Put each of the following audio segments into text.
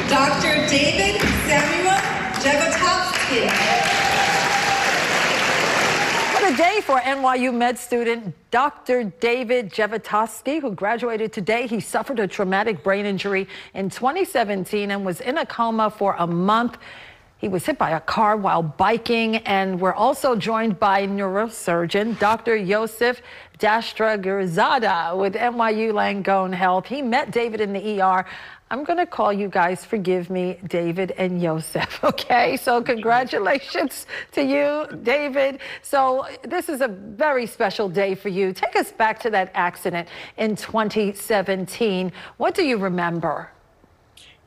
Dr. David Samuel Jagotovsky. What a day for NYU med student Dr. David Jagotovsky, who graduated today. He suffered a traumatic brain injury in 2017 and was in a coma for a month. He was hit by a car while biking, and we're also joined by neurosurgeon Dr. Yosef Dastravizadeh with NYU Langone Health. He met David in the ER. I'm going to call you guys, forgive me, David and Yosef, okay? So congratulations to you, David. So this is a very special day for you. Take us back to that accident in 2017. What do you remember?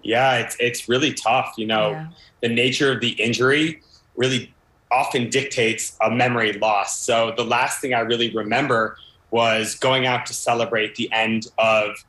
Yeah, it's really tough. You know, the nature of the injury really often dictates a memory loss. So the last thing I really remember was going out to celebrate the end of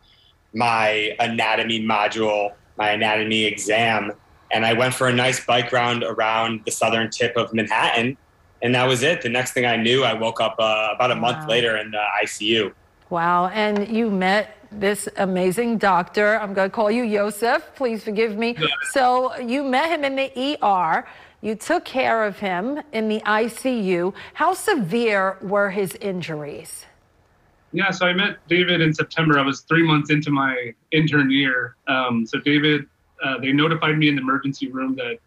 my anatomy module, my anatomy exam. And I went for a nice bike round around the southern tip of Manhattan. And that was it. The next thing I knew, I woke up about a month later in the ICU. Wow. And you met this amazing doctor. I'm going to call you Yosef. Please forgive me. So you met him in the ER. You took care of him in the ICU. How severe were his injuries? Yeah, so I met David in September. I was 3 months into my intern year. So David, they notified me in the emergency room that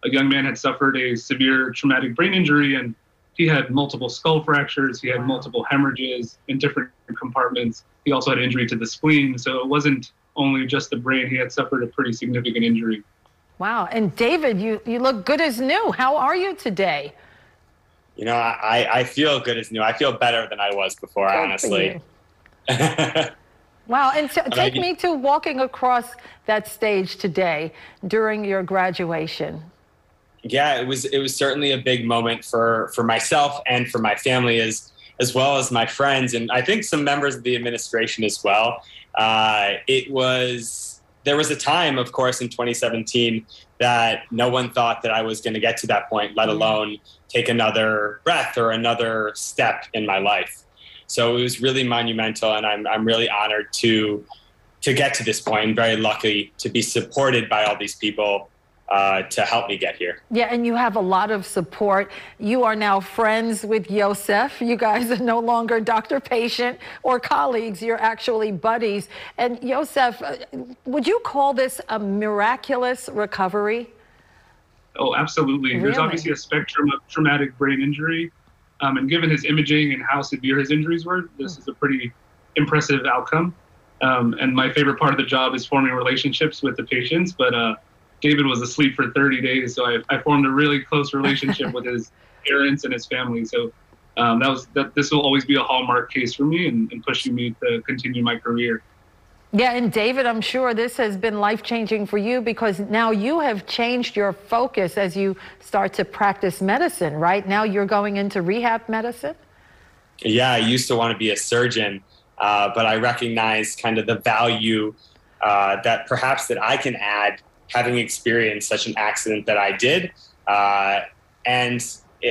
a young man had suffered a severe traumatic brain injury, and he had multiple skull fractures. He had multiple hemorrhages in different compartments. He also had injury to the spleen. So it wasn't only just the brain. He had suffered a pretty significant injury. Wow. And David, you look good as new. How are you today? You know, I feel good as new. I feel better than I was before, honestly. Wow. And take me to walking across that stage today during your graduation. Yeah, it was certainly a big moment for myself and for my family as well as my friends, and I think some members of the administration as well. There was a time, of course, in 2017 that no one thought that I was going to get to that point, let alone take another breath or another step in my life. So it was really monumental, and I'm really honored to get to this point. I'm very lucky to be supported by all these people to help me get here. Yeah, and you have a lot of support. You are now friends with Yosef. You guys are no longer doctor-patient or colleagues. You're actually buddies. And Yosef, would you call this a miraculous recovery? Oh, absolutely. Really? There's obviously a spectrum of traumatic brain injury. And given his imaging and how severe his injuries were, this is a pretty impressive outcome. And my favorite part of the job is forming relationships with the patients. But David was asleep for 30 days, so I formed a really close relationship with his parents and his family. So this will always be a hallmark case for me and pushing me to continue my career. Yeah, and David, I'm sure this has been life-changing for you because now you have changed your focus as you start to practice medicine, right? Now you're going into rehab medicine? Yeah, I used to want to be a surgeon, but I recognize kind of the value that perhaps that I can add having experienced such an accident that I did. And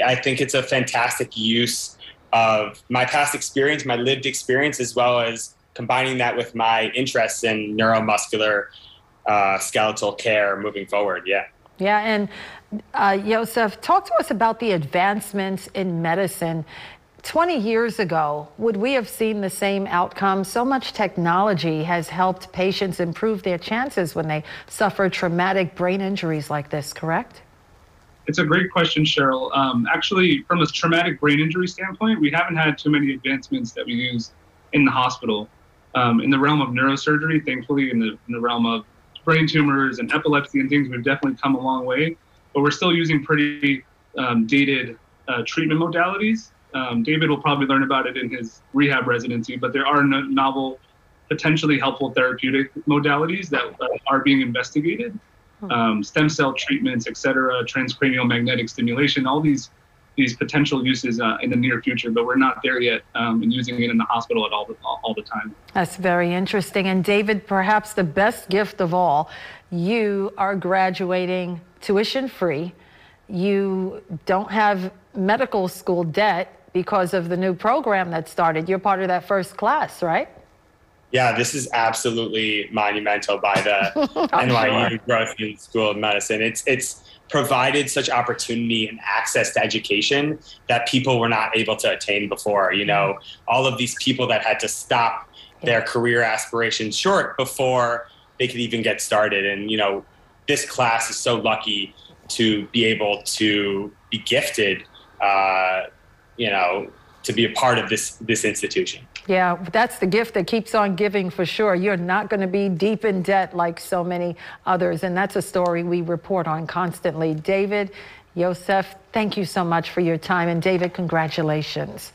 I think it's a fantastic use of my past experience, my lived experience, as well as combining that with my interests in neuromuscular skeletal care moving forward. Yeah. Yeah. And Yosef, talk to us about the advancements in medicine. 20 years ago, would we have seen the same outcome? So much technology has helped patients improve their chances when they suffer traumatic brain injuries like this, correct? It's a great question, Cheryl. Actually, from a traumatic brain injury standpoint, we haven't had too many advancements that we use in the hospital. In the realm of neurosurgery, thankfully, in the realm of brain tumors and epilepsy and things, we've definitely come a long way. But we're still using pretty dated treatment modalities. David will probably learn about it in his rehab residency, but there are novel, potentially helpful therapeutic modalities that are being investigated. Stem cell treatments, et cetera, transcranial magnetic stimulation, all these potential uses in the near future, but we're not there yet in using it in the hospital at all the time. That's very interesting. And David, perhaps the best gift of all, you are graduating tuition-free. You don't have medical school debt because of the new program that started. You're part of that first class, right? Yeah, this is absolutely monumental by the NYU Grossman School of Medicine. It's provided such opportunity and access to education that people were not able to attain before. You know, all of these people that had to stop their career aspirations short before they could even get started. And, you know, this class is so lucky to be able to be gifted, you know, to be a part of this institution. Yeah, that's the gift that keeps on giving for sure. You're not going to be deep in debt like so many others, and that's a story we report on constantly. David, Yosef, thank you so much for your time, and David, congratulations.